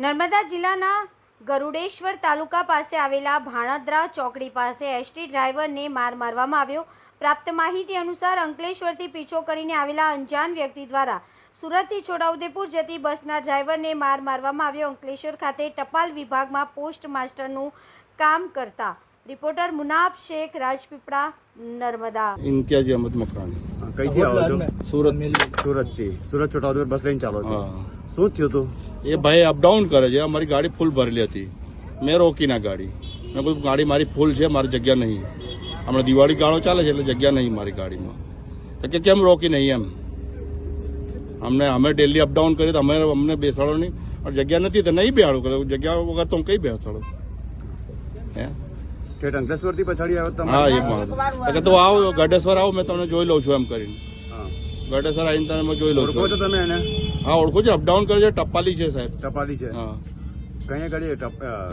નર્મદા જિલ્લાના ગરુડેશ્વર તાલુકા પાસે આવેલા ભાણદ્રા ચોકડી પાસે એસટી ડ્રાઈવરને માર મારવામાં આવ્યો। પ્રાપ્ત માહિતી અનુસાર અંકલેશ્વરથી પીછો કરીને આવેલા અંજાન વ્યક્તિ દ્વારા સુરતથી છોટાઉદેપુર જતી બસના ડ્રાઈવરને માર મારવામાં આવ્યો। અંકલેશ્વર ખાતે ટપાલ વિભાગમાં પોસ્ટ માસ્ટરનું કામ કરતા રિપોર્ટર મુનાફ શેખ, રાજપીપળા, નર્મદા। ઇમ્તિયાઝ અહમદ મકરાણી। કઈથી આવો છો? સુરતથી। સુરત છોટાઉદેપુર બસ લઈને ચાલો છો? શું થયું હતું? એ ભાઈ અપડાઉન કરે છે। અમારી ગાડી ફૂલ ભરેલી હતી, મેં રોકી ના ગાડી। મેં કીધું ગાડી મારી ફૂલ છે, મારી જગ્યા નહીં। હમણાં દિવાળી ગાળો ચાલે છે એટલે જગ્યા નહીં મારી ગાડીમાં। તો કે કેમ રોકી નહીં એમ। અમે ડેલી અપડાઉન કરીએ તો અમને બેસાડો નહીં, और જગ્યા નથી તો નહીં બેસાડો। જગ્યા વગર તો હું કઈ બેસાડો? હે ઠેઠ અંકલેશ્વરથી પછાડી આવ્યો તમે? હા, એ મારું તો આવો ગઢેશ્વર આવો, મેં તમને જોઈ લઉં છું એમ કરીને। ગઢેશ્વર આવીને તમે મેં જોઈ લઉં છું। ઓળખો છો તમે એને? હા, ઓળખું છું। અપડાઉન કરે છે, ટપાલી છે સાહેબ। ટપાલી છે? હા। કઈ ગાડી?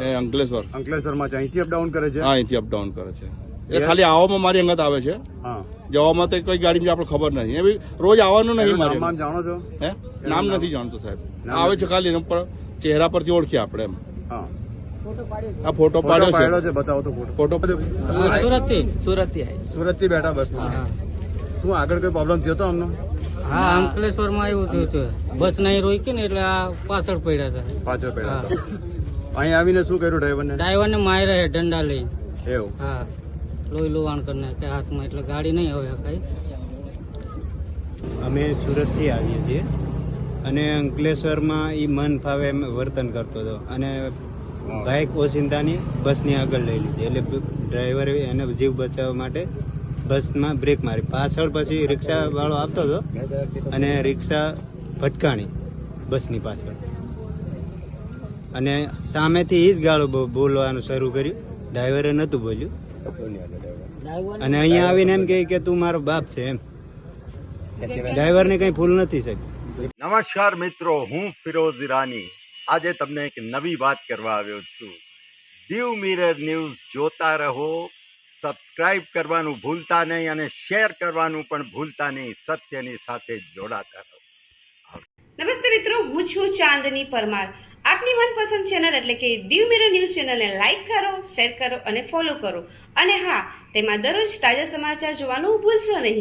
એ અંકલેશ્વર। અંકલેશ્વરમાં છે? અહીંથી અપડાઉન કરે છે? હા, અહીંથી અપડાઉન કરે છે। એ ખાલી આવવામાં મારી અંગત આવે છે, જવામાં તો કોઈ ગાડીમાં આપણે ખબર નથી। એ રોજ આવવાનું નહીં મારે। નામ જાણો છો? હે, નામ નથી જાણતો સાહેબ। આવે છે ખાલી એના પર ચહેરા પરથી ઓળખીએ આપણે એમ। આ ફોટો પાડ્યો છે, બતાવો તો ફોટો। સુરત થી બેઠા બસ માં? શું આગળ કોઈ પ્રોબ્લેમ થયો હતો અમને? હા, અંકલેશ્વર માં એવું થયું છે, બસ નહીં રોકી ને એટલે આ પાછળ પડ્યા હતા। પાછળ પડ્યા હતા? અહીં આવીને શું કર્યું ડ્રાઈવરને? ડ્રાઈવરને માર્યા છે ડંડા લઈ। એવું? હા, લોહી લુવાણ કરી નાખે હાથમાં, એટલે ગાડી નહીં હવે કઈ। અમે સુરતથી આવીએ છીએ અને અંકલેશ્વરમાં એ મન ફાવે એમ વર્તન કરતો હતો અને બાઇક ઓચિંતાની બસની આગળ લઈ લીધી, એટલે ડ્રાઈવરે એને જીવ બચાવવા માટે બસમાં બ્રેક મારી। પાછળ પછી રિક્ષા વાળો આવતો હતો અને રિક્ષા ભટકાણી બસની પાછળ, અને સામેથી એ જ ગાળો બોલવાનું શરૂ કર્યું। ડ્રાઈવરે નહોતું બોલ્યું અને અહીંયા આવીને એમ કે તું મારો બાપ છે એમ। ડ્રાઈવરને કઈ ભૂલ નથી સાહેબ। નમસ્કાર મિત્રો, હું ફિરોઝ ઈરાની આજે તમને એક નવી વાત કરવા આવ્યો છું। દીવ મિરર ન્યૂઝ જોતા રહો, સબસ્ક્રાઇબ કરવાનું ભૂલતા નહીં અને શેર કરવાનું પણ ભૂલતા નહીં। સત્યની સાથે જોડાતા રહો। નમસ્તે મિત્રો, હું છું ચાંદની પરમાર। આપની મનપસંદ ચેનલ એટલે કે દીવ મિરર ન્યૂઝ ચેનલને લાઈક કરો, શેર કરો અને ફોલો કરો, અને હા, તેમાં દરરોજ તાજા સમાચાર જોવાનું ભૂલશો નહીં।